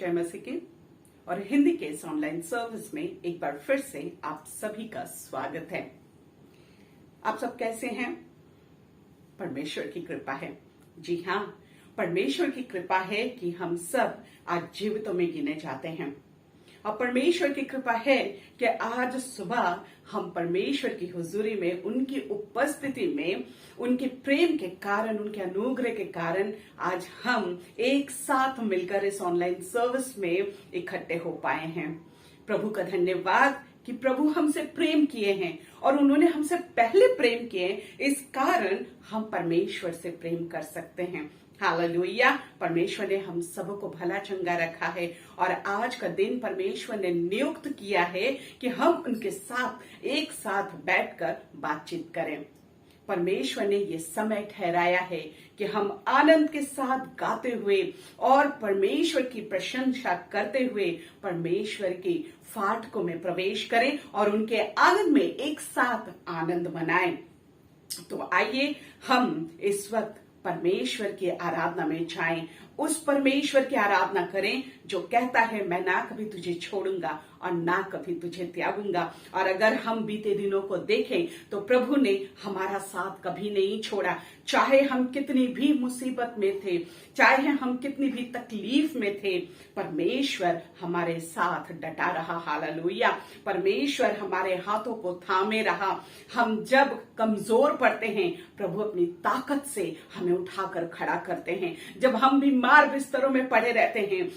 जय मसीह की और हिंदी के इस ऑनलाइन सर्विस में एक बार फिर से आप सभी का स्वागत है। आप सब कैसे हैं? परमेश्वर की कृपा है। जी हाँ, परमेश्वर की कृपा है कि हम सब आज जीवितों में गिने जाते हैं और परमेश्वर की कृपा है कि आज सुबह हम परमेश्वर की हुजूरी में, उनकी उपस्थिति में, उनके प्रेम के कारण, उनके अनुग्रह के कारण आज हम एक साथ मिलकर इस ऑनलाइन सर्विस में इकट्ठे हो पाए हैं। प्रभु का धन्यवाद कि प्रभु हमसे प्रेम किए हैं और उन्होंने हमसे पहले प्रेम किए, इस कारण हम परमेश्वर से प्रेम कर सकते हैं। हालेलुया। परमेश्वर ने हम सबको भला चंगा रखा है और आज का दिन परमेश्वर ने नियुक्त किया है कि हम उनके साथ एक साथ बैठकर बातचीत करें। परमेश्वर ने ये समय ठहराया है कि हम आनंद के साथ गाते हुए और परमेश्वर की प्रशंसा करते हुए परमेश्वर की फाटकों में प्रवेश करें और उनके आनंद में एक साथ आनंद मनाएं। तो आइए हम इस वक्त परमेश्वर की आराधना में जाएं, उस परमेश्वर की आराधना करें जो कहता है मैं ना कभी तुझे छोड़ूंगा और ना कभी तुझे त्यागूंगा। और अगर हम बीते दिनों को देखें तो प्रभु ने हमारा साथ कभी नहीं छोड़ा। चाहे हम कितनी भी मुसीबत में थे, चाहे हम कितनी भी तकलीफ में थे, परमेश्वर हमारे साथ डटा रहा। हालेलुया। परमेश्वर हमारे हाथों को थामे रहा। हम जब कमजोर पड़ते हैं, प्रभु अपनी ताकत से हमें उठाकर खड़ा करते हैं। जब हम बीमार बिस्तरों में पड़े रहते हैं,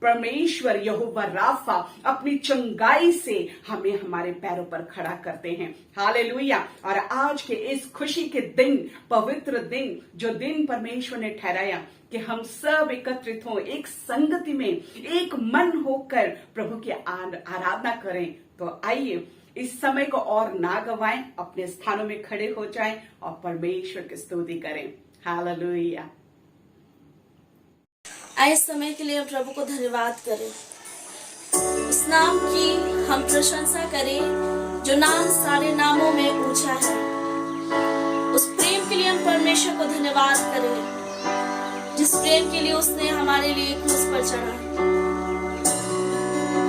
परमेश्वर यहोवा राफा अपनी चंगाई से हमें हमारे पैरों पर खड़ा करते हैं। हालेलुया। और आज के इस खुशी के दिन, पवित्र दिन, जो दिन परमेश्वर ने ठहराया कि हम सब एकत्रित हों, एक संगति में एक मन होकर प्रभु की आराधना करें, तो आइए इस समय को और ना गवाएं, अपने स्थानों में खड़े हो जाएं और परमेश्वर की स्तुति करें। हालेलुया। आए समय के लिए प्रभु को धन्यवाद करें, उस नाम की हम प्रशंसा करें जो नाम सारे नामों में ऊंचा है। उस प्रेम के लिए हम परमेश्वर को धन्यवाद करें जिस प्रेम के लिए उसने हमारे लिए क्रूस पर चढ़ा।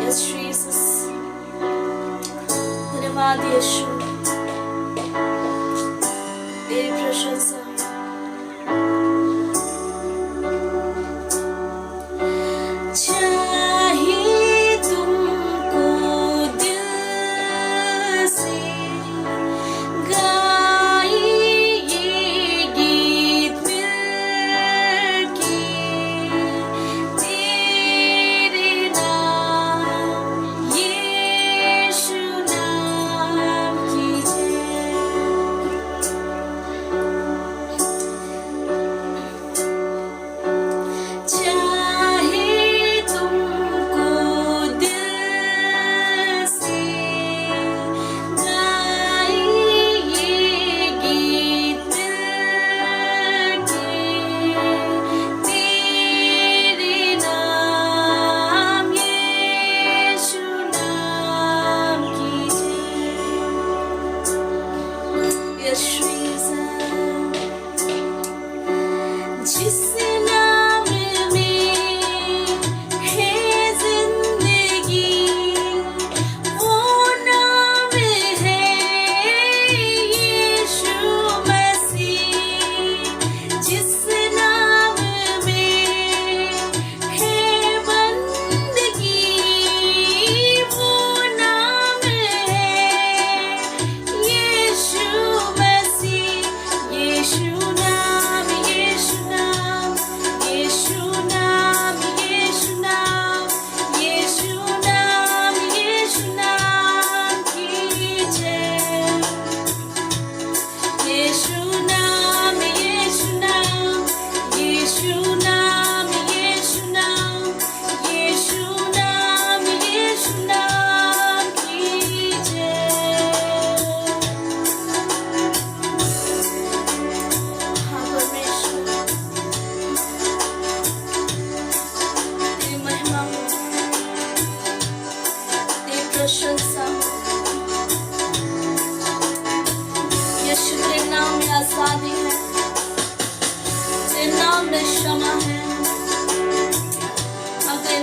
यस जीसस, धन्यवाद यीशु, तेरी प्रशंसा।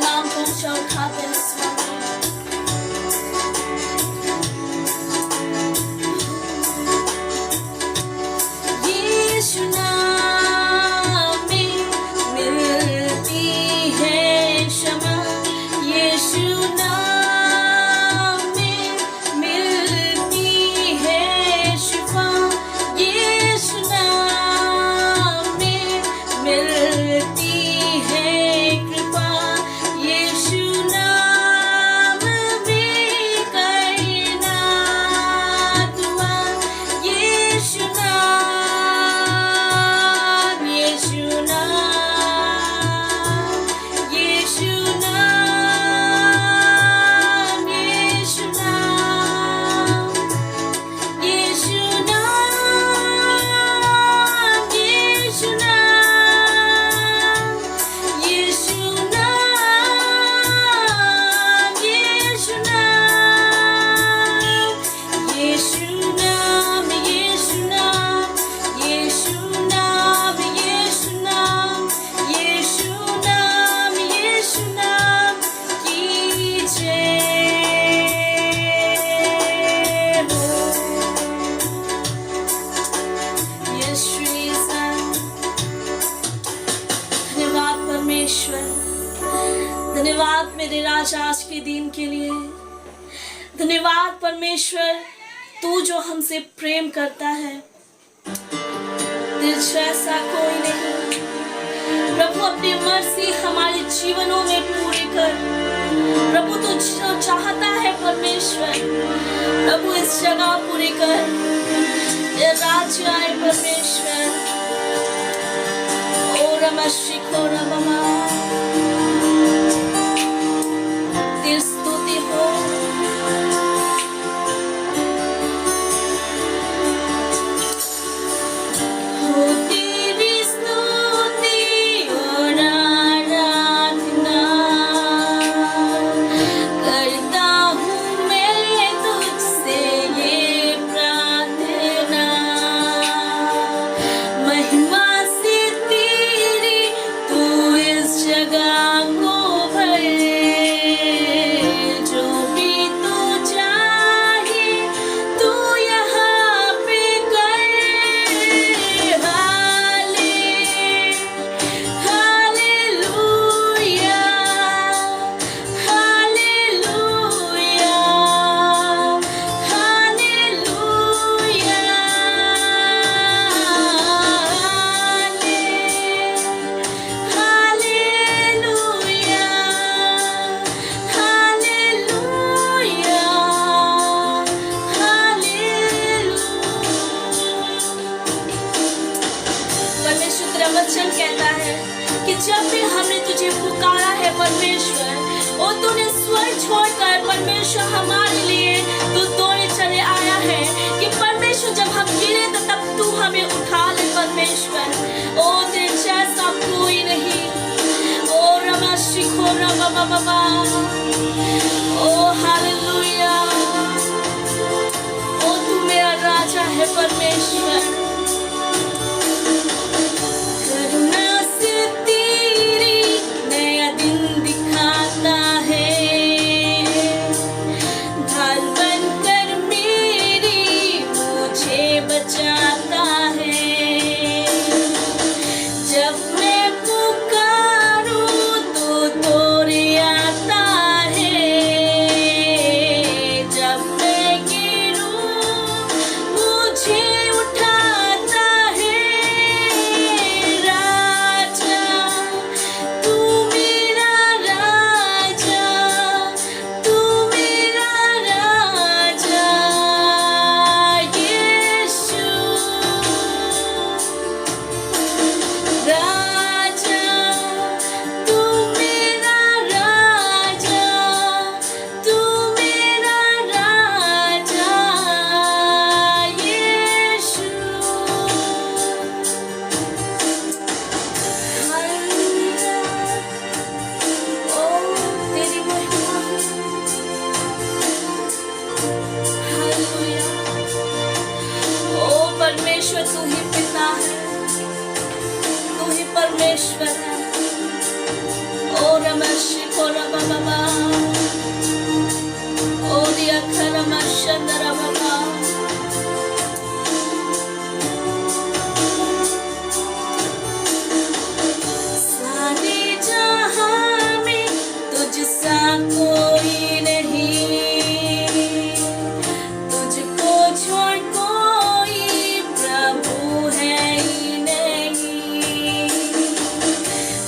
नाम को ऊंचा उठाते हैं स्वामी। यीशु नाम में मिलती है क्षमा, यीशु नाम में मिलती है शिफा, यीशु नाम में मिलती है कृपा, यीशु नाम में करना दुआ, यीशु नाम, यीशु नाम, यीशु नाम, यीशु नाम, यीशु नाम, यीशु नाम, यीशु नाम, यीशु नाम, यीशु नाम, यीशु नाम, यीशु नाम, यीशु नाम, यीशु नाम, यीशु नाम की जय हो। यीशु ईसा। धन्यवाद परमेश्वर, धन्यवाद मेरे राजा आज के दिन के लिए। धन्यवाद परमेश्वर, तू जो हमसे प्रेम करता है, दिल जैसा कोई नहीं। प्रभु अपनी मर्जी हमारे जीवनों में पूरी कर। प्रभु तू जो चाहता है परमेश्वर, प्रभु इस जगह पूरी कर। ये राज्य आए परमेश्वर। ओ रमशिखो रममा, तेरी स्तुति हो। हो तेरी स्तुति और आराधना करता हूँ मैं तुझसे ये प्रार्थना। महिमा से तेरी तू इस जगह को भर, जो भी तू चाहे तू यहाँ पे कर। Hallelujah, hallelujah, hallelujah, hallelujah, hallelujah, परमेश्वर तेरा वचन कहता है कि जब भी हमने तुझे पुकारा है परमेश्वर, और तूने स्वर छोड़कर परमेश्वर हमारे लिए तू दौड़े चले आया है कि परमेश्वर जब हम गिरे तो तब तू हमें उठा ले परमेश्वर। ओ तेरे जैसा कोई नहीं। ओ रमा शिखो रमा बाबा, ओ हालेलुया। ओ तू मेरा राजा है परमेश्वर। करुणा से तेरी नया दिन दिखाता है, शंदरा बाबा। सारे जहां में तुझसा कोई नहीं, तुझको छोड़ कोई प्रभु है ही नहीं।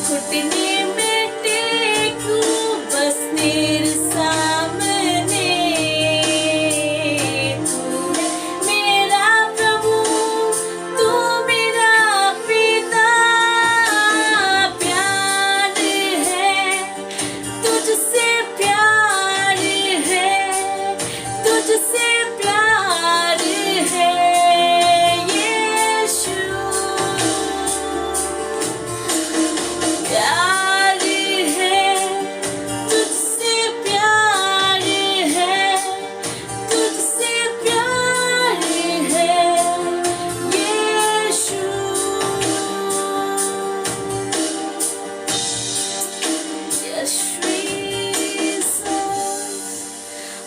घुटने में टेकू बस तेरे सामने, तू है मेरा प्रभु, तू मेरा पिता। प्यार है तुझसे, प्यार है तुझसे, प्यार है यीशु। प्यार है तुझसे, प्यार है तुझसे, प्यार है यीशु।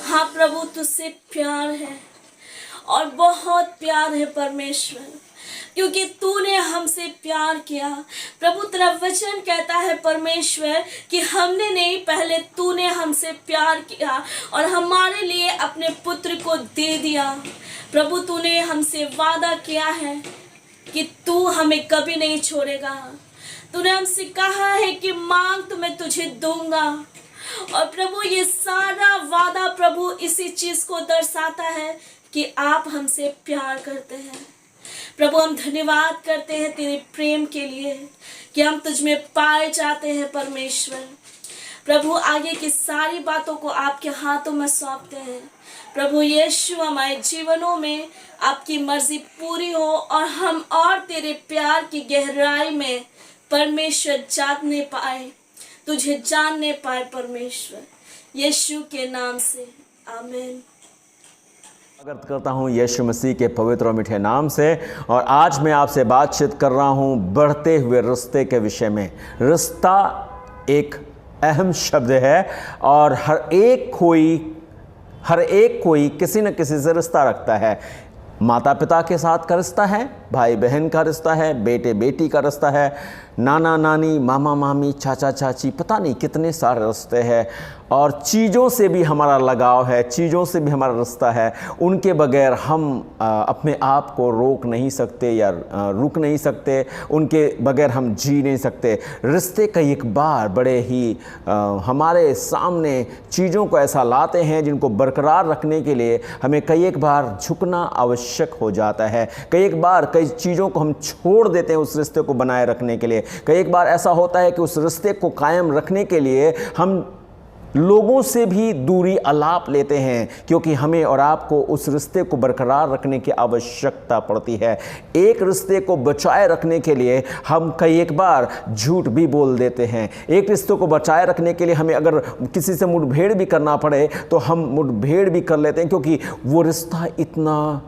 हाँ प्रभु, तुझसे प्यार है और बहुत प्यार है परमेश्वर, क्योंकि तूने हमसे प्यार किया। प्रभु तेरा वचन कहता है परमेश्वर कि हमने नहीं, पहले तूने हमसे प्यार किया और हमारे लिए अपने पुत्र को दे दिया। प्रभु तूने हमसे वादा किया है कि तू हमें कभी नहीं छोड़ेगा। तूने हमसे कहा है कि मांग तो मैं तुझे दूंगा। और प्रभु ये सारा वादा प्रभु इसी चीज को दर्शाता है कि आप हमसे प्यार करते हैं। प्रभु हम धन्यवाद करते हैं तेरे प्रेम के लिए कि हम तुझ में पाए जाते हैं परमेश्वर। प्रभु आगे की सारी बातों को आपके हाथों में सौंपते हैं। प्रभु यीशु, हमारे जीवनों में आपकी मर्जी पूरी हो और हम और तेरे प्यार की गहराई में परमेश्वर जानने पाए, तुझे जानने पाए परमेश्वर, यीशु के नाम से आमीन। स्वागत करता हूं यीशु मसीह के पवित्र और मीठे नाम से। और आज मैं आपसे बातचीत कर रहा हूं बढ़ते हुए रिश्ते के विषय में। रिश्ता एक अहम शब्द है और हर एक कोई किसी न किसी से रिश्ता रखता है। माता पिता के साथ का रिश्ता है, भाई बहन का रिश्ता है, बेटे बेटी का रिश्ता है, नाना नानी, मामा मामी, चाचा चाची, पता नहीं कितने सारे रिश्ते हैं। और चीज़ों से भी हमारा लगाव है, चीज़ों से भी हमारा रिश्ता है। उनके बगैर हम अपने आप को रोक नहीं सकते या रुक नहीं सकते, उनके बगैर हम जी नहीं सकते। रिश्ते कई एक बार बड़े ही हमारे सामने चीज़ों को ऐसा लाते हैं जिनको बरकरार रखने के लिए हमें कई एक बार झुकना आवश्यक हो जाता है। कई एक बार कई चीज़ों को हम छोड़ देते हैं उस रिश्ते को बनाए रखने के लिए। कई एक बार ऐसा होता है कि उस रिश्ते को कायम रखने के लिए हम लोगों से भी दूरी अलाप लेते हैं, क्योंकि हमें और आपको उस रिश्ते को बरकरार रखने की आवश्यकता पड़ती है। एक रिश्ते को बचाए रखने के लिए हम कई एक बार झूठ भी बोल देते हैं। एक रिश्ते को बचाए रखने के लिए हमें अगर किसी से मुठभेड़ भी करना पड़े तो हम मुठभेड़ भी कर लेते हैं, क्योंकि वो रिश्ता इतना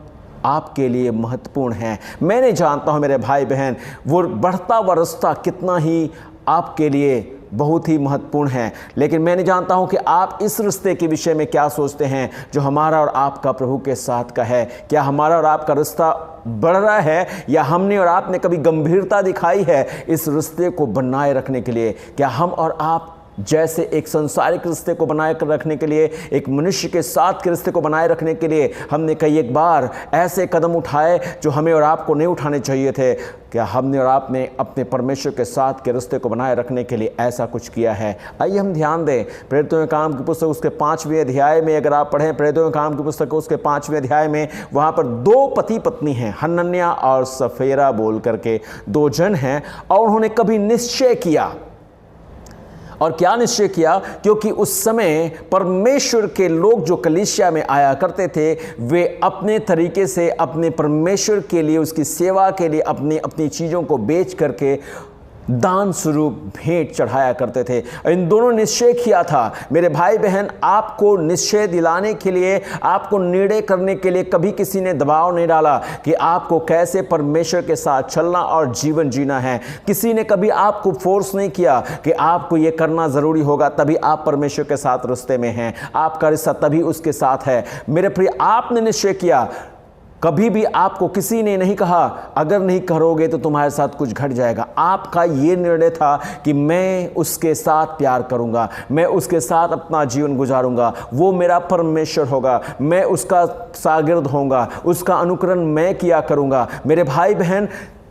आपके लिए महत्वपूर्ण है। मैं नहीं जानता हूँ मेरे भाई बहन, वो बढ़ता हुआ रिश्ता कितना ही आपके लिए बहुत ही महत्वपूर्ण है, लेकिन मैं नहीं जानता हूं कि आप इस रिश्ते के विषय में क्या सोचते हैं जो हमारा और आपका प्रभु के साथ का है। क्या हमारा और आपका रिश्ता बढ़ रहा है, या हमने और आपने कभी गंभीरता दिखाई है इस रिश्ते को बनाए रखने के लिए? क्या हम और आप जैसे एक संसारिक रिश्ते को बनाए रखने के लिए, एक मनुष्य के साथ के रिश्ते को बनाए रखने के लिए हमने कई एक बार ऐसे कदम उठाए जो हमें और आपको नहीं उठाने चाहिए थे? क्या हमने और आपने अपने परमेश्वर के साथ के रिश्ते को बनाए रखने के लिए ऐसा कुछ किया है? आइए हम ध्यान दें प्रेरितों के काम की पुस्तक उसके 5वें अध्याय में। अगर आप पढ़ें प्रेरितों के काम की पुस्तक उसके 5वें अध्याय में, वहाँ पर 2 पति पत्नी हैं, हनन्याह और सफेरा बोल करके 2 जन हैं, और उन्होंने कभी निश्चय किया। और क्या निश्चय किया? क्योंकि उस समय परमेश्वर के लोग जो कलीसिया में आया करते थे, वे अपने तरीके से अपने परमेश्वर के लिए, उसकी सेवा के लिए अपनी अपनी चीज़ों को बेच करके दान स्वरूप भेंट चढ़ाया करते थे। इन दोनों ने निश्चय किया था, मेरे भाई बहन, आपको निश्चय दिलाने के लिए, आपको निर्णय करने के लिए कभी किसी ने दबाव नहीं डाला कि आपको कैसे परमेश्वर के साथ चलना और जीवन जीना है। किसी ने कभी आपको फोर्स नहीं किया कि आपको ये करना ज़रूरी होगा, तभी आप परमेश्वर के साथ रिश्ते में हैं, आपका रिश्ता तभी उसके साथ है। मेरे प्रिय, आपने निश्चय किया, कभी भी आपको किसी ने नहीं कहा अगर नहीं करोगे तो तुम्हारे साथ कुछ घट जाएगा। आपका ये निर्णय था कि मैं उसके साथ प्यार करूंगा, मैं उसके साथ अपना जीवन गुजारूंगा, वो मेरा परमेश्वर होगा, मैं उसका शागिर्द होऊंगा, उसका अनुकरण मैं किया करूंगा। मेरे भाई बहन,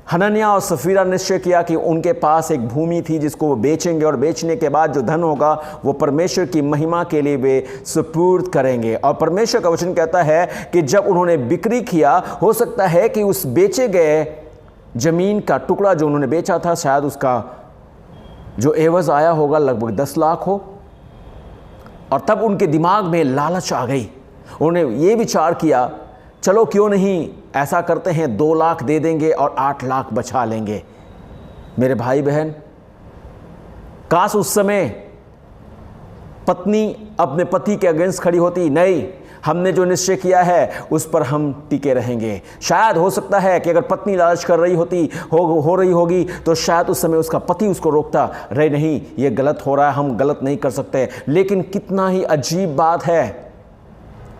हनन्याह और सफीरा निश्चय किया कि उनके पास एक भूमि थी जिसको वो बेचेंगे और बेचने के बाद जो धन होगा वो परमेश्वर की महिमा के लिए वे सुपुर्द करेंगे। और परमेश्वर का वचन कहता है कि जब उन्होंने बिक्री किया, हो सकता है कि उस बेचे गए जमीन का टुकड़ा जो उन्होंने बेचा था, शायद उसका जो एवज आया होगा लगभग 10 लाख हो। और तब उनके दिमाग में लालच आ गई, उन्होंने ये विचार किया, चलो क्यों नहीं ऐसा करते हैं, 2 लाख दे देंगे और 8 लाख बचा लेंगे। मेरे भाई बहन, काश उस समय पत्नी अपने पति के अगेंस्ट खड़ी होती, नहीं, हमने जो निश्चय किया है उस पर हम टिके रहेंगे। शायद हो सकता है कि अगर पत्नी लालच कर रही होती हो रही होगी तो शायद उस समय उसका पति उसको रोकता, रे नहीं, ये गलत हो रहा है, हम गलत नहीं कर सकते। लेकिन कितना ही अजीब बात है,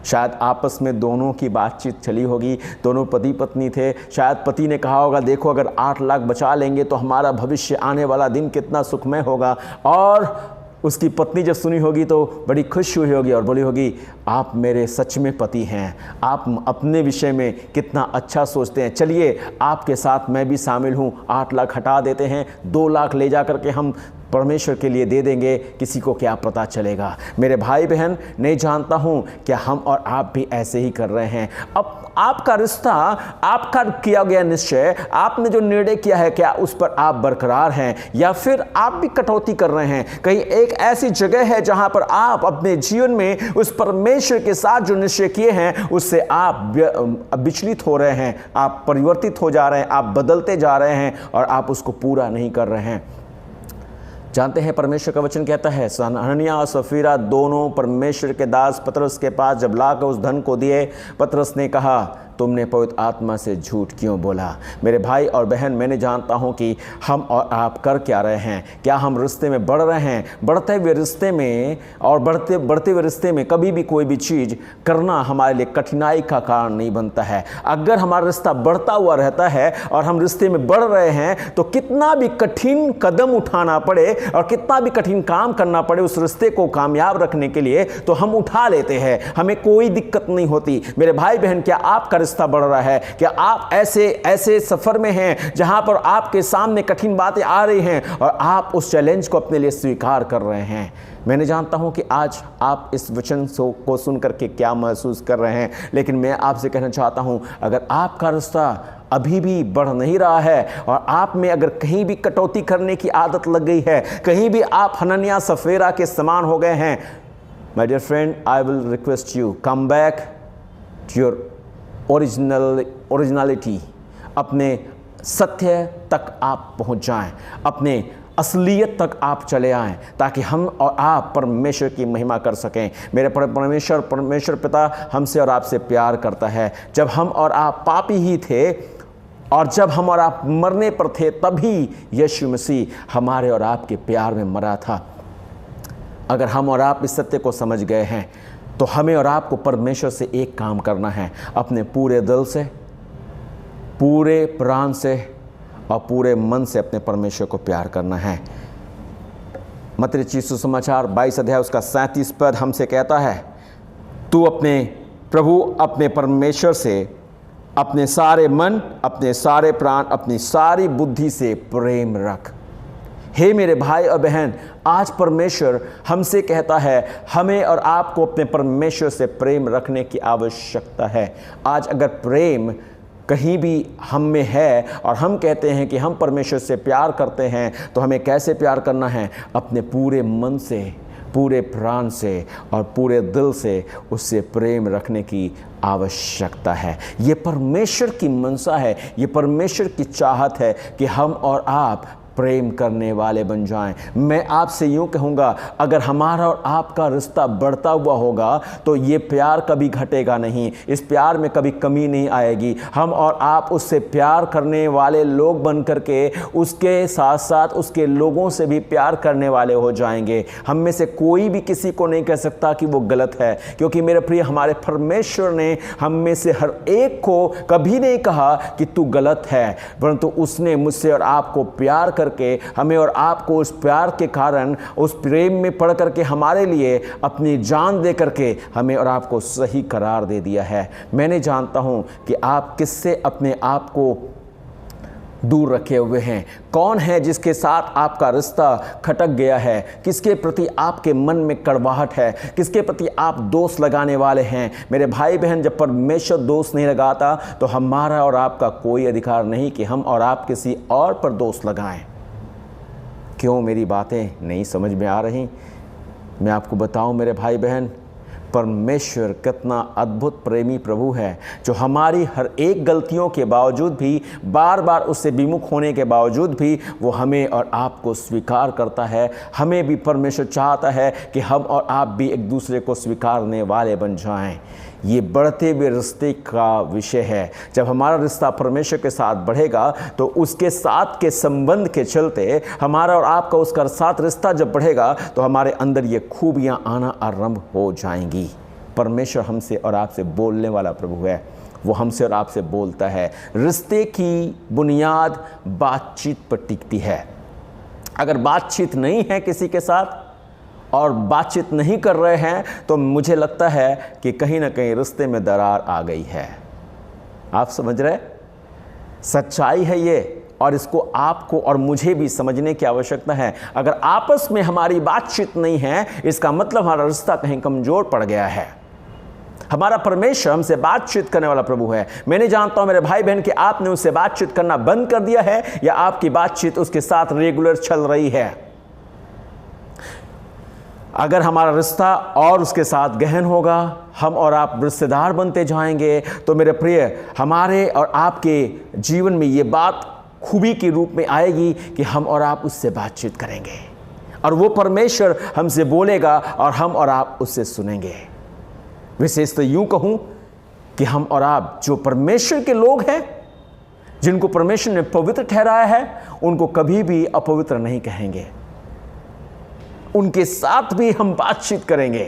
शायद आपस में दोनों की बातचीत चली होगी, दोनों पति पत्नी थे, शायद पति ने कहा होगा, देखो अगर 8 लाख बचा लेंगे तो हमारा भविष्य, आने वाला दिन कितना सुखमय होगा। और उसकी पत्नी जब सुनी होगी तो बड़ी खुश हुई होगी और बोली होगी, आप मेरे सच में पति हैं, आप अपने विषय में कितना अच्छा सोचते हैं, चलिए आपके साथ मैं भी शामिल हूँ, 8 लाख हटा देते हैं, 2 लाख ले जा करके हम परमेश्वर के लिए दे देंगे, किसी को क्या पता चलेगा। मेरे भाई बहन, नहीं जानता हूँ क्या हम और आप भी ऐसे ही कर रहे हैं। अब आपका रिश्ता, आपका किया गया निश्चय, आपने जो निर्णय किया है, क्या उस पर आप बरकरार हैं या फिर आप भी कटौती कर रहे हैं? कहीं एक ऐसी जगह है जहाँ पर आप अपने जीवन में उस परमेश्वर के साथ जो निश्चय किए हैं उससे आप विचलित हो रहे हैं, आप परिवर्तित हो जा रहे हैं, आप बदलते जा रहे हैं और आप उसको पूरा नहीं कर रहे हैं। जानते हैं, परमेश्वर का वचन कहता है, हनन्याह और सफीरा दोनों परमेश्वर के दास पतरस के पास जब लाकर उस धन को दिए, पतरस ने कहा, तुमने पवित्र आत्मा से झूठ क्यों बोला? मेरे भाई और बहन, मैंने जानता हूं कि हम और आप कर क्या रहे हैं। क्या हम रिश्ते में बढ़ रहे हैं? बढ़ते हुए रिश्ते में और बढ़ते हुए रिश्ते में कभी भी कोई भी चीज़ करना हमारे लिए कठिनाई का कारण नहीं बनता है। अगर हमारा रिश्ता बढ़ता हुआ रहता है और हम रिश्ते में बढ़ रहे हैं तो कितना भी कठिन कदम उठाना पड़े और कितना भी कठिन काम करना पड़े उस रिश्ते को कामयाब रखने के लिए, तो हम उठा लेते हैं, हमें कोई दिक्कत नहीं होती। मेरे भाई बहन, क्या आपका रिश्ता बढ़ रहा है? क्या आप ऐसे सफर में हैं जहां पर आपके सामने कठिन बातें आ रही हैं और आप उस चैलेंज को अपने लिए स्वीकार कर रहे हैं? मैंने जानता हूं कि आज आप इस वचन को सुन करके क्या महसूस कर रहे हैं, लेकिन मैं आपसे कहना चाहता हूं, अगर आपका रिश्ता अभी भी बढ़ नहीं रहा है और आप में अगर कहीं भी कटौती करने की आदत लग गई है, कहीं भी आप हनन्याह सफीरा के समान हो गए हैं, my dear friend, I will request you, come back to your originality. अपने सत्य तक आप पहुंच जाएं, अपने असलियत तक आप चले आएं, ताकि हम और आप परमेश्वर की महिमा कर सकें। मेरे परमेश्वर पिता हमसे और आपसे प्यार करता है। जब हम और आप पापी ही थे और जब हम और आप मरने पर थे, तभी यीशु मसीह हमारे और आपके प्यार में मरा था। अगर हम और आप इस सत्य को समझ गए हैं तो हमें और आपको परमेश्वर से एक काम करना है, अपने पूरे दिल से, पूरे प्राण से और पूरे मन से अपने परमेश्वर को प्यार करना है। मत्ती रचित सुसमाचार 22 अध्याय उसका 37 पद हमसे कहता है, तू अपने प्रभु अपने परमेश्वर से अपने सारे मन, अपने सारे प्राण, अपनी सारी बुद्धि से प्रेम रख। हे मेरे भाई और बहन, आज परमेश्वर हमसे कहता है, हमें और आपको अपने परमेश्वर से प्रेम रखने की आवश्यकता है। आज अगर प्रेम कहीं भी हम में है और हम कहते हैं कि हम परमेश्वर से प्यार करते हैं, तो हमें कैसे प्यार करना है? अपने पूरे मन से, पूरे प्राण से और पूरे दिल से उससे प्रेम रखने की आवश्यकता है। ये परमेश्वर की मनसा है, ये परमेश्वर की चाहत है कि हम और आप प्रेम करने वाले बन जाएं। मैं आपसे यूं कहूँगा, अगर हमारा और आपका रिश्ता बढ़ता हुआ होगा तो ये प्यार कभी घटेगा नहीं, इस प्यार में कभी कमी नहीं आएगी। हम और आप उससे प्यार करने वाले लोग बन करके उसके साथ साथ उसके लोगों से भी प्यार करने वाले हो जाएंगे। हम में से कोई भी किसी को नहीं कह सकता कि वो गलत है, क्योंकि मेरे प्रिय, हमारे परमेश्वर ने हम में से हर एक को कभी नहीं कहा कि तू गलत है, परंतु उसने मुझसे और आपको प्यार करके, हमें और आपको उस प्यार के कारण, उस प्रेम में पड़ करके हमारे लिए अपनी जान दे करके हमें और आपको सही करार दे दिया है। मैं नहीं जानता हूं कि आप किससे अपने आप को दूर रखे हुए हैं, कौन है जिसके साथ आपका रिश्ता खटक गया है, किसके प्रति आपके मन में कड़वाहट है, किसके प्रति आप दोष लगाने वाले हैं। मेरे भाई बहन, जब परमेश्वर दोष नहीं लगाता तो हमारा और आपका कोई अधिकार नहीं कि हम और आप किसी और पर दोष लगाएं। क्यों मेरी बातें नहीं समझ में आ रही? मैं आपको बताऊं मेरे भाई बहन, परमेश्वर कितना अद्भुत प्रेमी प्रभु है, जो हमारी हर एक गलतियों के बावजूद भी, बार बार उससे विमुख होने के बावजूद भी, वो हमें और आपको स्वीकार करता है। हमें भी परमेश्वर चाहता है कि हम और आप भी एक दूसरे को स्वीकारने वाले बन जाएं। ये बढ़ते हुए रिश्ते का विषय है। जब हमारा रिश्ता परमेश्वर के साथ बढ़ेगा तो उसके साथ के संबंध के चलते हमारा और आपका उसका साथ रिश्ता जब बढ़ेगा तो हमारे अंदर ये खूबियां आना आरंभ हो जाएंगी। परमेश्वर हमसे और आपसे बोलने वाला प्रभु है, वो हमसे और आपसे बोलता है। रिश्ते की बुनियाद बातचीत पर टिकती है। अगर बातचीत नहीं है किसी के साथ और बातचीत नहीं कर रहे हैं तो मुझे लगता है कि कहीं ना कहीं रिश्ते में दरार आ गई है। आप समझ रहे? सच्चाई है ये, और इसको आपको और मुझे भी समझने की आवश्यकता है। अगर आपस में हमारी बातचीत नहीं है, इसका मतलब हमारा रिश्ता कहीं कमजोर पड़ गया है। हमारा परमेश्वर हमसे बातचीत करने वाला प्रभु है। मैं नहीं जानता हूं मेरे भाई बहन कि आपने उससे बातचीत करना बंद कर दिया है या आपकी बातचीत उसके साथ रेगुलर चल रही है। अगर हमारा रिश्ता और उसके साथ गहन होगा, हम और आप रिश्तेदार बनते जाएंगे, तो मेरे प्रिय, हमारे और आपके जीवन में ये बात खूबी के रूप में आएगी कि हम और आप उससे बातचीत करेंगे और वो परमेश्वर हमसे बोलेगा और हम और आप उससे सुनेंगे। विशेष तो यूं कहूं कि हम और आप जो परमेश्वर के लोग हैं, जिनको परमेश्वर ने पवित्र ठहराया है, उनको कभी भी अपवित्र नहीं कहेंगे। उनके साथ भी हम बातचीत करेंगे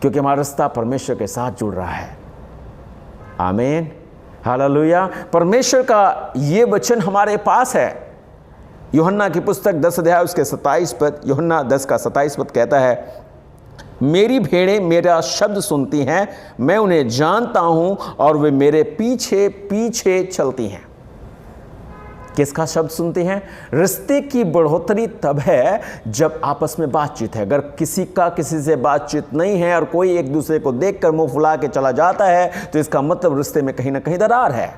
क्योंकि हमारा रिश्ता परमेश्वर के साथ जुड़ रहा है। आमीन, हालेलुया। परमेश्वर का ये वचन हमारे पास है। यूहन्ना की पुस्तक 10 अध्याय उसके 27 पद, यूहन्ना 10 का 27 पद कहता है, मेरी भेड़ें मेरा शब्द सुनती हैं, मैं उन्हें जानता हूं और वे मेरे पीछे पीछे चलती हैं। किसका शब्द सुनते हैं? रिश्ते की बढ़ोतरी तब है जब आपस में बातचीत है। अगर किसी का किसी से बातचीत नहीं है और कोई एक दूसरे को देखकर मुंह फुला के चला जाता है तो इसका मतलब रिश्ते में कहीं ना कहीं दरार है।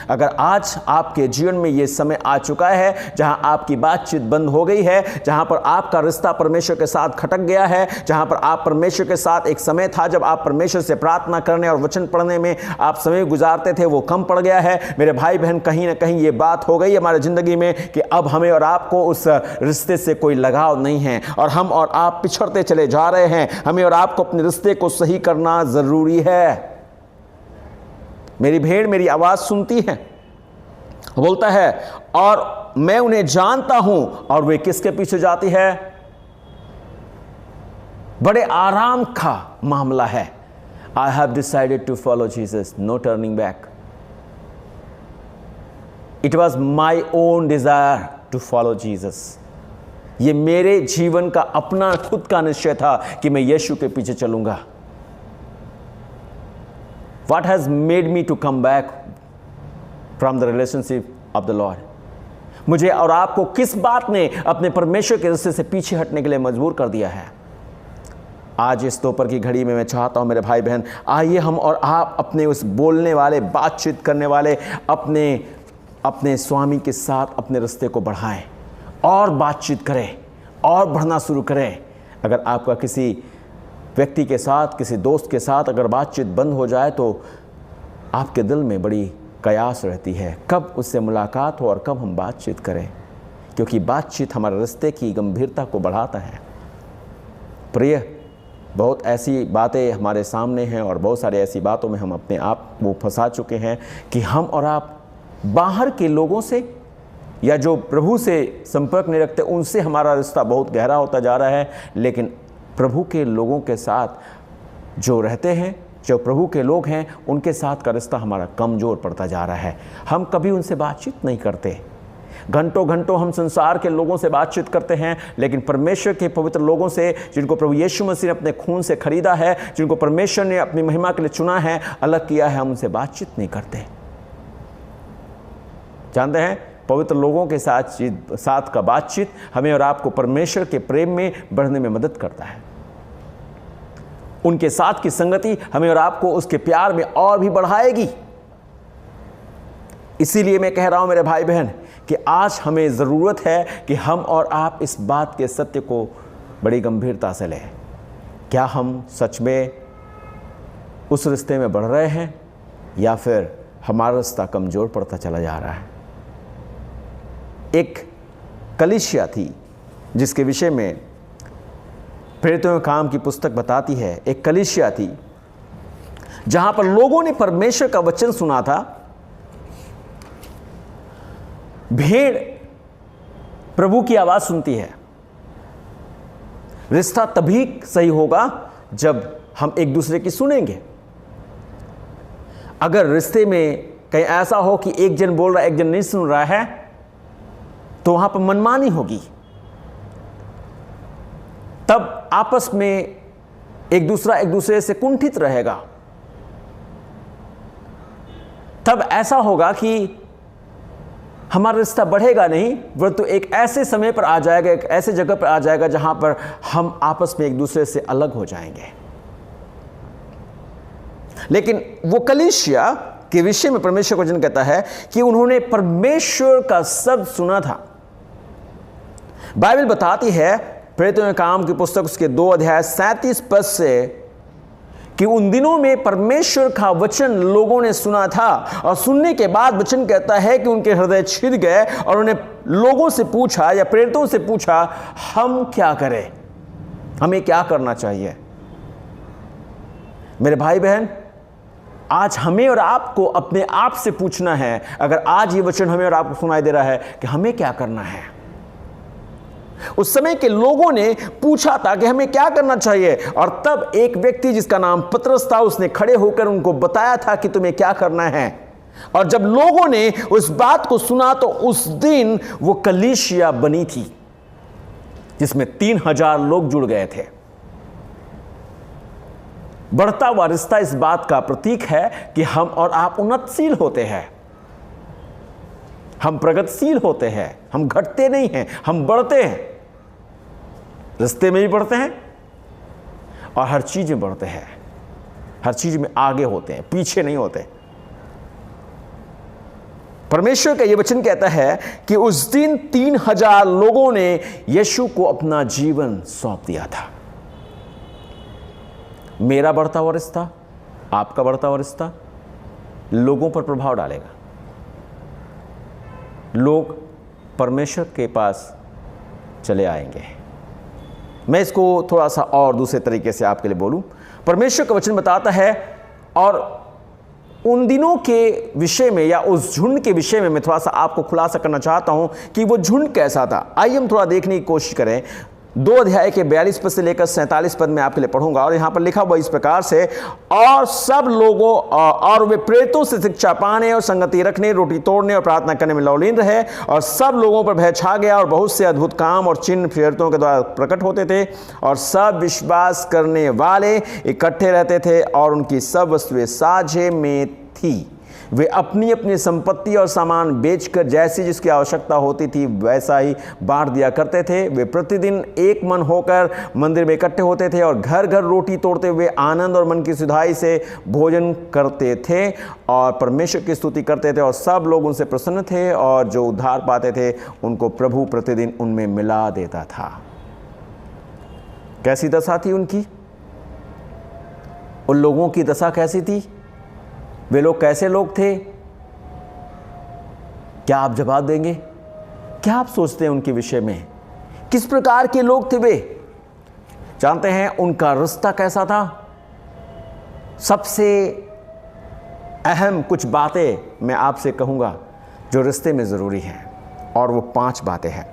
अगर आज आपके जीवन में ये समय आ चुका है जहां आपकी बातचीत बंद हो गई है, जहां पर आपका रिश्ता परमेश्वर के साथ खटक गया है, जहां पर आप परमेश्वर के साथ, एक समय था जब आप परमेश्वर से प्रार्थना करने और वचन पढ़ने में आप समय गुजारते थे, वो कम पड़ गया है। मेरे भाई बहन, कहीं ना कहीं ये बात हो गई हमारे ज़िंदगी में कि अब हमें और आपको उस रिश्ते से कोई लगाव नहीं है और हम और आप पिछड़ते चले जा रहे हैं। हमें और आपको अपने रिश्ते को सही करना ज़रूरी है। मेरी भेड़ मेरी आवाज़ सुनती है, बोलता है, और मैं उन्हें जानता हूं और वे किसके पीछे जाती है? बड़े आराम का मामला है। I have decided to follow Jesus, no turning back. It was my own desire to follow Jesus. ये मेरे जीवन का अपना खुद का निश्चय था कि मैं यीशु के पीछे चलूंगा। What has made me to come back from the relationship of the Lord? मुझे और आपको किस बात ने अपने परमेश्वर के रिश्ते से पीछे हटने के लिए मजबूर कर दिया है? आज इस दोपहर की घड़ी में मैं चाहता हूं मेरे भाई बहन, आइए हम और आप अपने उस बोलने वाले, बातचीत करने वाले अपने स्वामी के साथ अपने रिश्ते को बढ़ाएं और बातचीत करें और बढ़ना शुरू करें। अगर आपका किसी व्यक्ति के साथ, किसी दोस्त के साथ अगर बातचीत बंद हो जाए तो आपके दिल में बड़ी कयास रहती है, कब उससे मुलाकात हो और कब हम बातचीत करें। क्योंकि बातचीत हमारे रिश्ते की गंभीरता को बढ़ाता है। प्रिय, बहुत ऐसी बातें हमारे सामने हैं और बहुत सारी ऐसी बातों में हम अपने आप को फंसा चुके हैं कि हम और आप बाहर के लोगों से या जो प्रभु से संपर्क नहीं रखते उनसे हमारा रिश्ता बहुत गहरा होता जा रहा है, लेकिन प्रभु के लोगों के साथ जो रहते हैं, जो प्रभु के लोग हैं, उनके साथ का रिश्ता हमारा कमज़ोर पड़ता जा रहा है। हम कभी उनसे बातचीत नहीं करते। घंटों घंटों हम संसार के लोगों से बातचीत करते हैं, लेकिन परमेश्वर के पवित्र लोगों से, जिनको प्रभु यीशु मसीह ने अपने खून से खरीदा है, जिनको परमेश्वर ने अपनी महिमा के लिए चुना है, अलग किया है, हम उनसे बातचीत नहीं करते। जानते हैं, पवित्र लोगों के साथ का बातचीत हमें और आपको परमेश्वर के प्रेम में बढ़ने में मदद करता है। उनके साथ की संगति हमें और आपको उसके प्यार में और भी बढ़ाएगी। इसीलिए मैं कह रहा हूं मेरे भाई बहन कि आज हमें ज़रूरत है कि हम और आप इस बात के सत्य को बड़ी गंभीरता से लें। क्या हम सच में उस रिश्ते में बढ़ रहे हैं या फिर हमारा रिश्ता कमज़ोर पड़ता चला जा रहा है? एक कलीसिया थी जिसके विषय में प्रेरितों के काम की पुस्तक बताती है। एक कलीसिया थी जहां पर लोगों ने परमेश्वर का वचन सुना था। भेड़ प्रभु की आवाज सुनती है। रिश्ता तभी सही होगा जब हम एक दूसरे की सुनेंगे। अगर रिश्ते में कहीं ऐसा हो कि एक जन बोल रहा है, एक जन नहीं सुन रहा है, तो वहां पर मनमानी होगी। तब आपस में एक दूसरे से कुंठित रहेगा। तब ऐसा होगा कि हमारा रिश्ता बढ़ेगा नहीं, वरतु एक ऐसे समय पर आ जाएगा, एक ऐसे जगह पर आ जाएगा जहां पर हम आपस में एक दूसरे से अलग हो जाएंगे। लेकिन वो कलीसिया के विषय में परमेश्वर का वचन कहता है कि उन्होंने परमेश्वर का शब्द सुना था। बाइबल बताती है, प्रेरितों के काम की पुस्तक उसके 2 अध्याय 37 पद से, कि उन दिनों में परमेश्वर का वचन लोगों ने सुना था और सुनने के बाद वचन कहता है कि उनके हृदय छिद गए और उन्हें लोगों से पूछा या प्रेरितों से पूछा, हम क्या करें, हमें क्या करना चाहिए। मेरे भाई बहन, आज हमें और आपको अपने आप से पूछना है, अगर आज ये वचन हमें और आपको सुनाई दे रहा है, कि हमें क्या करना है। उस समय के लोगों ने पूछा था कि हमें क्या करना चाहिए, और तब एक व्यक्ति जिसका नाम पतरस था, उसने खड़े होकर उनको बताया था कि तुम्हें क्या करना है। और जब लोगों ने उस बात को सुना तो उस दिन वो कलीसिया बनी थी जिसमें 3000 लोग जुड़ गए थे। बढ़ता हुआ रिश्ता इस बात का प्रतीक है कि हम और आप उन्नतशील होते हैं, हम प्रगतिशील होते हैं, हम घटते नहीं हैं, हम बढ़ते हैं। रिश्ते में भी बढ़ते हैं और हर चीज में बढ़ते हैं, हर चीज में आगे होते हैं, पीछे नहीं होते। परमेश्वर का यह वचन कहता है कि उस दिन 3000 लोगों ने यीशु को अपना जीवन सौंप दिया था। मेरा बढ़ता हुआ रिश्ता, आपका बढ़ता हुआ रिश्ता लोगों पर प्रभाव डालेगा। लोग परमेश्वर के पास चले आएंगे। मैं इसको थोड़ा सा और दूसरे तरीके से आपके लिए बोलूं। परमेश्वर का वचन बताता है, और उन दिनों के विषय में या उस झुंड के विषय में मैं थोड़ा सा आपको खुलासा करना चाहता हूं कि वो झुंड कैसा था। आइए हम थोड़ा देखने की कोशिश करें। 2 अध्याय के 42 पद से लेकर 47 पद में आपके लिए पढ़ूंगा, और यहां पर लिखा हुआ इस प्रकार से, और सब लोगों और वे प्रेरितों से शिक्षा पाने और संगति रखने, रोटी तोड़ने और प्रार्थना करने में लौलीन रहे, और सब लोगों पर भय छा गया, और बहुत से अद्भुत काम और चिन्ह प्रेरितों के द्वारा प्रकट होते थे, और सब विश्वास करने वाले इकट्ठे रहते थे, और उनकी सब वस्तुएं साझे में थी। वे अपनी अपनी संपत्ति और सामान बेचकर जैसी जिसकी आवश्यकता होती थी वैसा ही बांट दिया करते थे। वे प्रतिदिन एक मन होकर मंदिर में इकट्ठे होते थे और घर घर रोटी तोड़ते हुए आनंद और मन की सुधाई से भोजन करते थे और परमेश्वर की स्तुति करते थे, और सब लोग उनसे प्रसन्न थे, और जो उद्धार पाते थे उनको प्रभु प्रतिदिन उनमें मिला देता था। कैसी दशा थी उनकी? उन लोगों की दशा कैसी थी? वे लोग कैसे लोग थे? क्या आप जवाब देंगे? क्या आप सोचते हैं उनके विषय में? किस प्रकार के लोग थे वे? जानते हैं उनका रिश्ता कैसा था? सबसे अहम कुछ बातें मैं आपसे कहूंगा जो रिश्ते में ज़रूरी हैं, और वो 5 बातें हैं।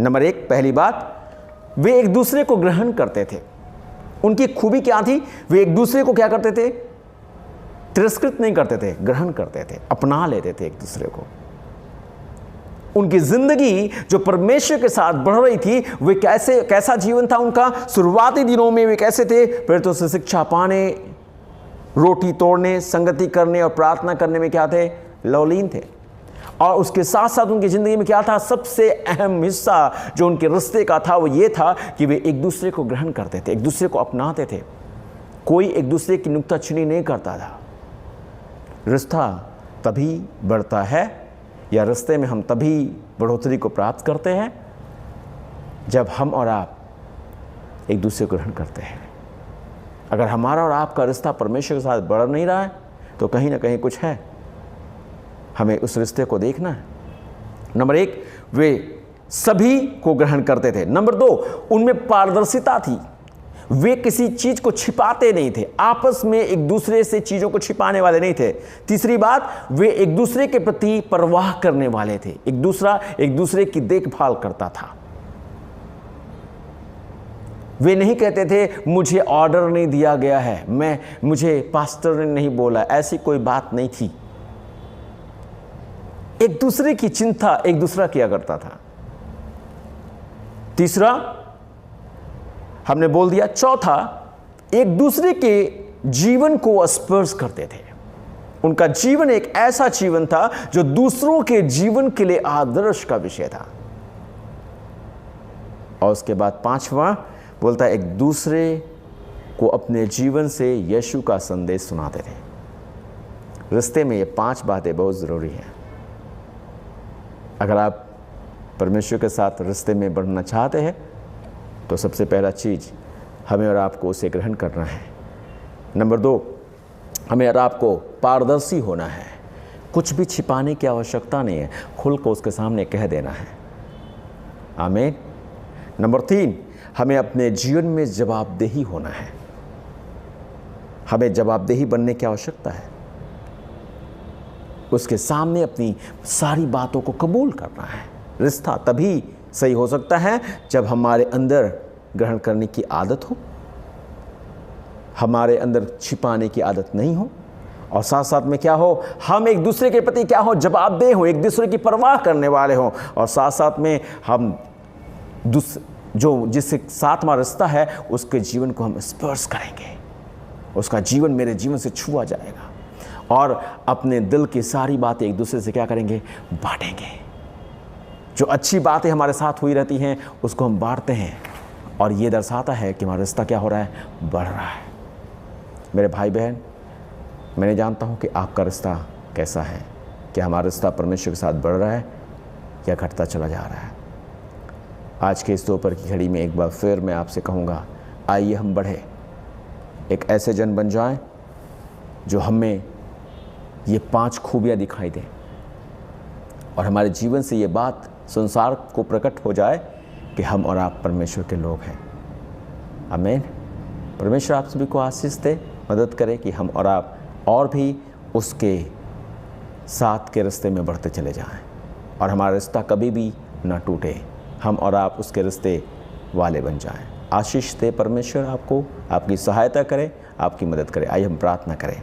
नंबर 1, पहली बात, वे एक दूसरे को ग्रहण करते थे। उनकी खूबी क्या थी? वे एक दूसरे को क्या करते थे? तिरस्कृत नहीं करते थे, ग्रहण करते थे, अपना लेते थे एक दूसरे को। उनकी जिंदगी जो परमेश्वर के साथ बढ़ रही थी, वे कैसा जीवन था उनका? शुरुआती दिनों में वे कैसे थे? फिर तो उसे शिक्षा पाने, रोटी तोड़ने, संगति करने और प्रार्थना करने में क्या थे? लवलीन थे। और उसके साथ साथ उनकी ज़िंदगी में क्या था? सबसे अहम हिस्सा जो उनके रिश्ते का था वो ये था कि वे एक दूसरे को ग्रहण करते थे, एक दूसरे को अपनाते थे। कोई एक दूसरे की नुक्ताचीनी नहीं करता था। रिश्ता तभी बढ़ता है, या रिश्ते में हम तभी बढ़ोतरी को प्राप्त करते हैं जब हम और आप एक दूसरे को ग्रहण करते हैं। अगर हमारा और आपका रिश्ता परमेश्वर के साथ बढ़ नहीं रहा है तो कहीं ना कहीं कुछ है, हमें उस रिश्ते को देखना है। नंबर 1, वे सभी को ग्रहण करते थे। नंबर 2, उनमें पारदर्शिता थी। वे किसी चीज को छिपाते नहीं थे, आपस में एक दूसरे से चीजों को छिपाने वाले नहीं थे। तीसरी बात, वे एक दूसरे के प्रति परवाह करने वाले थे। एक दूसरे की देखभाल करता था। वे नहीं कहते थे मुझे ऑर्डर नहीं दिया गया है, मुझे पास्टर ने नहीं बोला, ऐसी कोई बात नहीं थी। एक दूसरे की चिंता एक दूसरा किया करता था। तीसरा हमने बोल दिया। चौथा, एक दूसरे के जीवन को स्पर्श करते थे। उनका जीवन एक ऐसा जीवन था जो दूसरों के जीवन के लिए आदर्श का विषय था। और उसके बाद 5वां बोलता है, एक दूसरे को अपने जीवन से यीशु का संदेश सुनाते थे। रिश्ते में ये 5 बातें बहुत ज़रूरी हैं। अगर आप परमेश्वर के साथ रिश्ते में बढ़ना चाहते हैं तो सबसे पहला चीज़ हमें और आपको उसे ग्रहण करना है। नंबर 2, हमें और आपको पारदर्शी होना है। कुछ भी छिपाने की आवश्यकता नहीं है, खुल को उसके सामने कह देना है। आमीन। नंबर 3, हमें अपने जीवन में जवाबदेही होना है। हमें जवाबदेही बनने की आवश्यकता है। उसके सामने अपनी सारी बातों को कबूल करना है। रिश्ता तभी सही हो सकता है जब हमारे अंदर ग्रहण करने की आदत हो, हमारे अंदर छिपाने की आदत नहीं हो, और साथ साथ में क्या हो, हम एक दूसरे के प्रति क्या हो, जवाबदेह हो, एक दूसरे की परवाह करने वाले हो, और साथ साथ में हम जिससे साथ हमारा रिश्ता है उसके जीवन को हम स्पर्श करेंगे। उसका जीवन मेरे जीवन से छुआ जाएगा, और अपने दिल की सारी बातें एक दूसरे से क्या करेंगे, बांटेंगे। जो अच्छी बातें हमारे साथ हुई रहती हैं उसको हम बांटते हैं, और ये दर्शाता है कि हमारा रिश्ता क्या हो रहा है, बढ़ रहा है। मेरे भाई बहन, मैं नहीं जानता हूँ कि आपका रिश्ता कैसा है। क्या हमारा रिश्ता परमेश्वर के साथ बढ़ रहा है या घटता चला जा रहा है? आज के इस दोपहर की घड़ी में एक बार फिर मैं आपसे कहूँगा, आइए हम बढ़े, एक ऐसे जन बन जाएं जो हमें ये 5 खूबियाँ दिखाई दें, और हमारे जीवन से ये बात संसार को प्रकट हो जाए कि हम और आप परमेश्वर के लोग हैं। आमीन। परमेश्वर आप सभी को आशीष दे, मदद करे कि हम और आप और भी उसके साथ के रिश्ते में बढ़ते चले जाएं, और हमारा रिश्ता कभी भी ना टूटे। हम और आप उसके रिश्ते वाले बन जाएं। आशीष दे परमेश्वर आपको, आपकी सहायता करे, आपकी मदद करे। आइए हम प्रार्थना करें।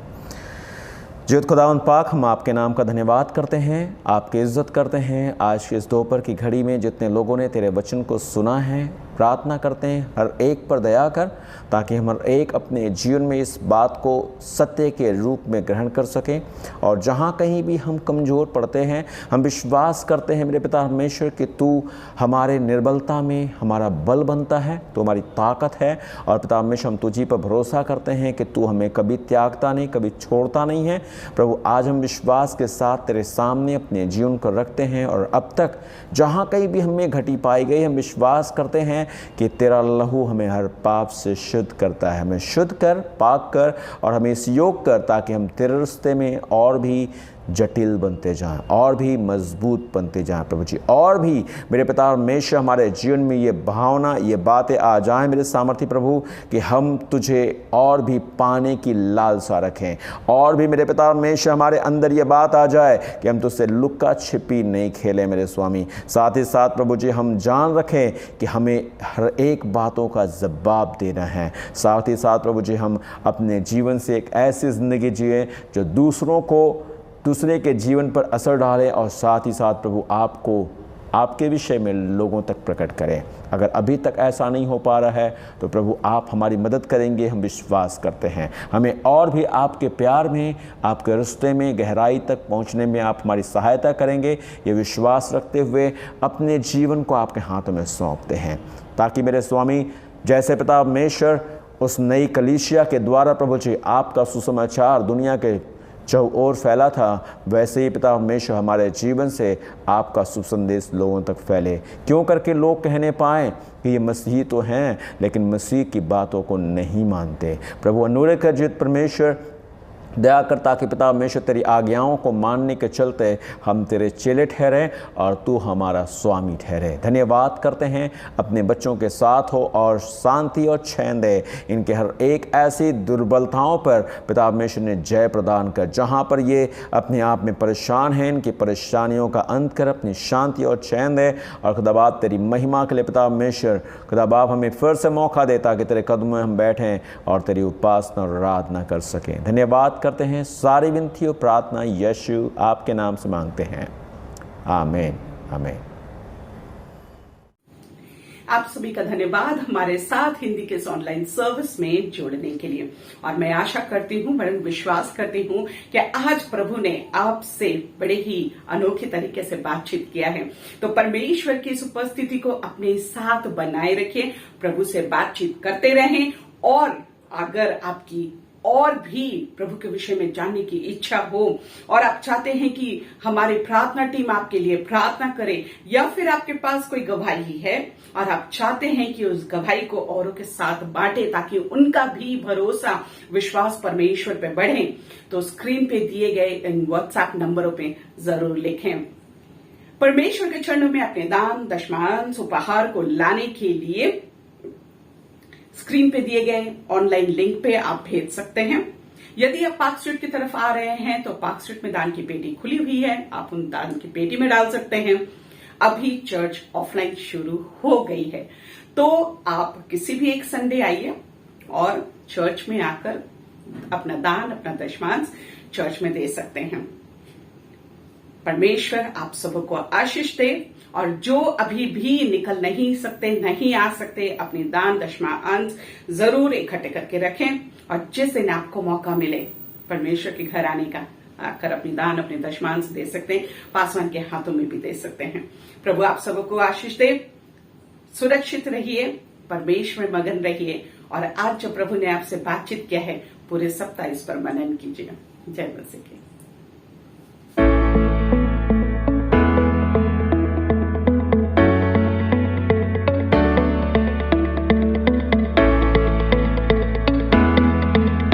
जीवित खुदावंद पाक, हम आपके नाम का धन्यवाद करते हैं, आपकी इज्जत करते हैं। आज के इस दोपहर की घड़ी में जितने लोगों ने तेरे वचन को सुना है, प्रार्थना करते हैं हर एक पर दया कर, ताकि हम हर एक अपने जीवन में इस बात को सत्य के रूप में ग्रहण कर सकें। और जहाँ कहीं भी हम कमज़ोर पड़ते हैं, हम विश्वास करते हैं मेरे पिता परमेश्वर कि तू हमारे निर्बलता में हमारा बल बनता है, तो हमारी ताकत है। और पिता परमेश्वर, हम तुझी पर भरोसा करते हैं कि तू हमें कभी त्यागता नहीं, कभी छोड़ता नहीं है। प्रभु, आज हम विश्वास के साथ तेरे सामने अपने जीवन को रखते हैं, और अब तक जहाँ कहीं भी हमें घटी पाई गई, हम विश्वास करते हैं कि तेरा लहू हमें हर पाप से शुद्ध करता है। हमें शुद्ध कर, पाक कर, और हमें इस योग कर, ताकि हम तेरे रास्ते में और भी जटिल बनते जाएं, और भी मजबूत बनते जाएं प्रभु जी। और भी मेरे पिता परमेश्वर हमारे जीवन में ये भावना, ये बातें आ जाएं मेरे सामर्थी प्रभु कि हम तुझे और भी पाने की लालसा रखें। और भी मेरे पिता परमेश्वर हमारे अंदर ये बात आ जाए कि हम तुझसे लुक्का छिपी नहीं खेलें मेरे स्वामी। साथ ही साथ प्रभु जी हम जान रखें कि हमें हर एक बातों का जवाब देना है। साथ ही साथ प्रभु जी हम अपने जीवन से एक ऐसी ज़िंदगी जिए जो दूसरे के जीवन पर असर डाले, और साथ ही साथ प्रभु आपको आपके विषय में लोगों तक प्रकट करें। अगर अभी तक ऐसा नहीं हो पा रहा है तो प्रभु आप हमारी मदद करेंगे, हम विश्वास करते हैं। हमें और भी आपके प्यार में, आपके रिश्ते में गहराई तक पहुंचने में आप हमारी सहायता करेंगे, ये विश्वास रखते हुए अपने जीवन को आपके हाथों में सौंपते हैं, ताकि मेरे स्वामी जैसे पिता परमेश्वर उस नई कलीसिया के द्वारा प्रभु जी आपका सुसमाचार दुनिया के ओर फैला था, वैसे ही पिता परमेश्वर हमारे जीवन से आपका शुभ संदेश लोगों तक फैले। क्यों करके लोग कहने पाएँ कि ये मसीही तो हैं लेकिन मसीह की बातों को नहीं मानते। प्रभु अनुग्रह कर जीत परमेश्वर दया कर, ताकि पिता परमेश्वर तेरी आज्ञाओं को मानने के चलते हम तेरे चेले ठहरें और तू हमारा स्वामी ठहरे। धन्यवाद करते हैं, अपने बच्चों के साथ हो और शांति और चैन दे। इनके हर एक ऐसी दुर्बलताओं पर पिता परमेश्वर ने जय प्रदान कर। जहाँ पर ये अपने आप में परेशान हैं, इनकी परेशानियों का अंत कर, अपनी शांति और चैन दे। और खुदा बाप तेरी महिमा के लिए पिता परमेश्वर खुदा बाप हमें फिर से मौका दे, ताकि तेरे कदमों में हम बैठें और तेरी उपासना और आराधना कर सकें। धन्यवाद करते हैं, सारी विनती और प्रार्थना यीशु आपके नाम से मांगते हैं, आमीन आमीन। आप सभी का धन्यवाद हमारे साथ हिंदी के इस ऑनलाइन सर्विस में जोड़ने के लिए। और मैं आशा करती हूँ, मैं विश्वास करती हूँ कि आज प्रभु ने आपसे बड़े ही अनोखे तरीके से बातचीत किया है। तो परमेश्वर की इस उपस्थिति को अपने साथ बनाए रखिए, प्रभु से बातचीत करते रहें। और अगर आपकी और भी प्रभु के विषय में जानने की इच्छा हो और आप चाहते हैं कि हमारी प्रार्थना टीम आपके लिए प्रार्थना करे, या फिर आपके पास कोई गवाही है और आप चाहते हैं कि उस गवाही को औरों के साथ बांटे, ताकि उनका भी भरोसा विश्वास परमेश्वर पे बढ़े, तो स्क्रीन पे दिए गए इन व्हाट्सएप नंबरों पे जरूर लिखें। परमेश्वर के चरणों में अपने दान दशमांश उपहार को लाने के लिए स्क्रीन पे दिए गए ऑनलाइन लिंक पे आप भेज सकते हैं। यदि आप पार्क स्ट्रीट की तरफ आ रहे हैं तो पार्क स्ट्रीट में दान की पेटी खुली हुई है, आप उन दान की पेटी में डाल सकते हैं। अभी चर्च ऑफलाइन शुरू हो गई है, तो आप किसी भी एक संडे आइए और चर्च में आकर अपना दान, अपना दशमांश चर्च में दे सकते हैं। परमेश्वर आप सबको आशीष दे। और जो अभी भी निकल नहीं सकते, नहीं आ सकते, अपनी दान दशमांश जरूर इकट्ठे करके रखें। और जिस दिन आपको मौका मिले परमेश्वर के घर आने का, आकर अपनी दान, अपने दशमांश दे सकते हैं, पासवान के हाथों में भी दे सकते हैं। प्रभु आप सबको आशीष दे। सुरक्षित रहिए, परमेश्वर में मगन रहिए। और आज जो प्रभु ने आपसे बातचीत किया है, पूरे सप्ताह इस पर मनन कीजिए। जय मसीह की।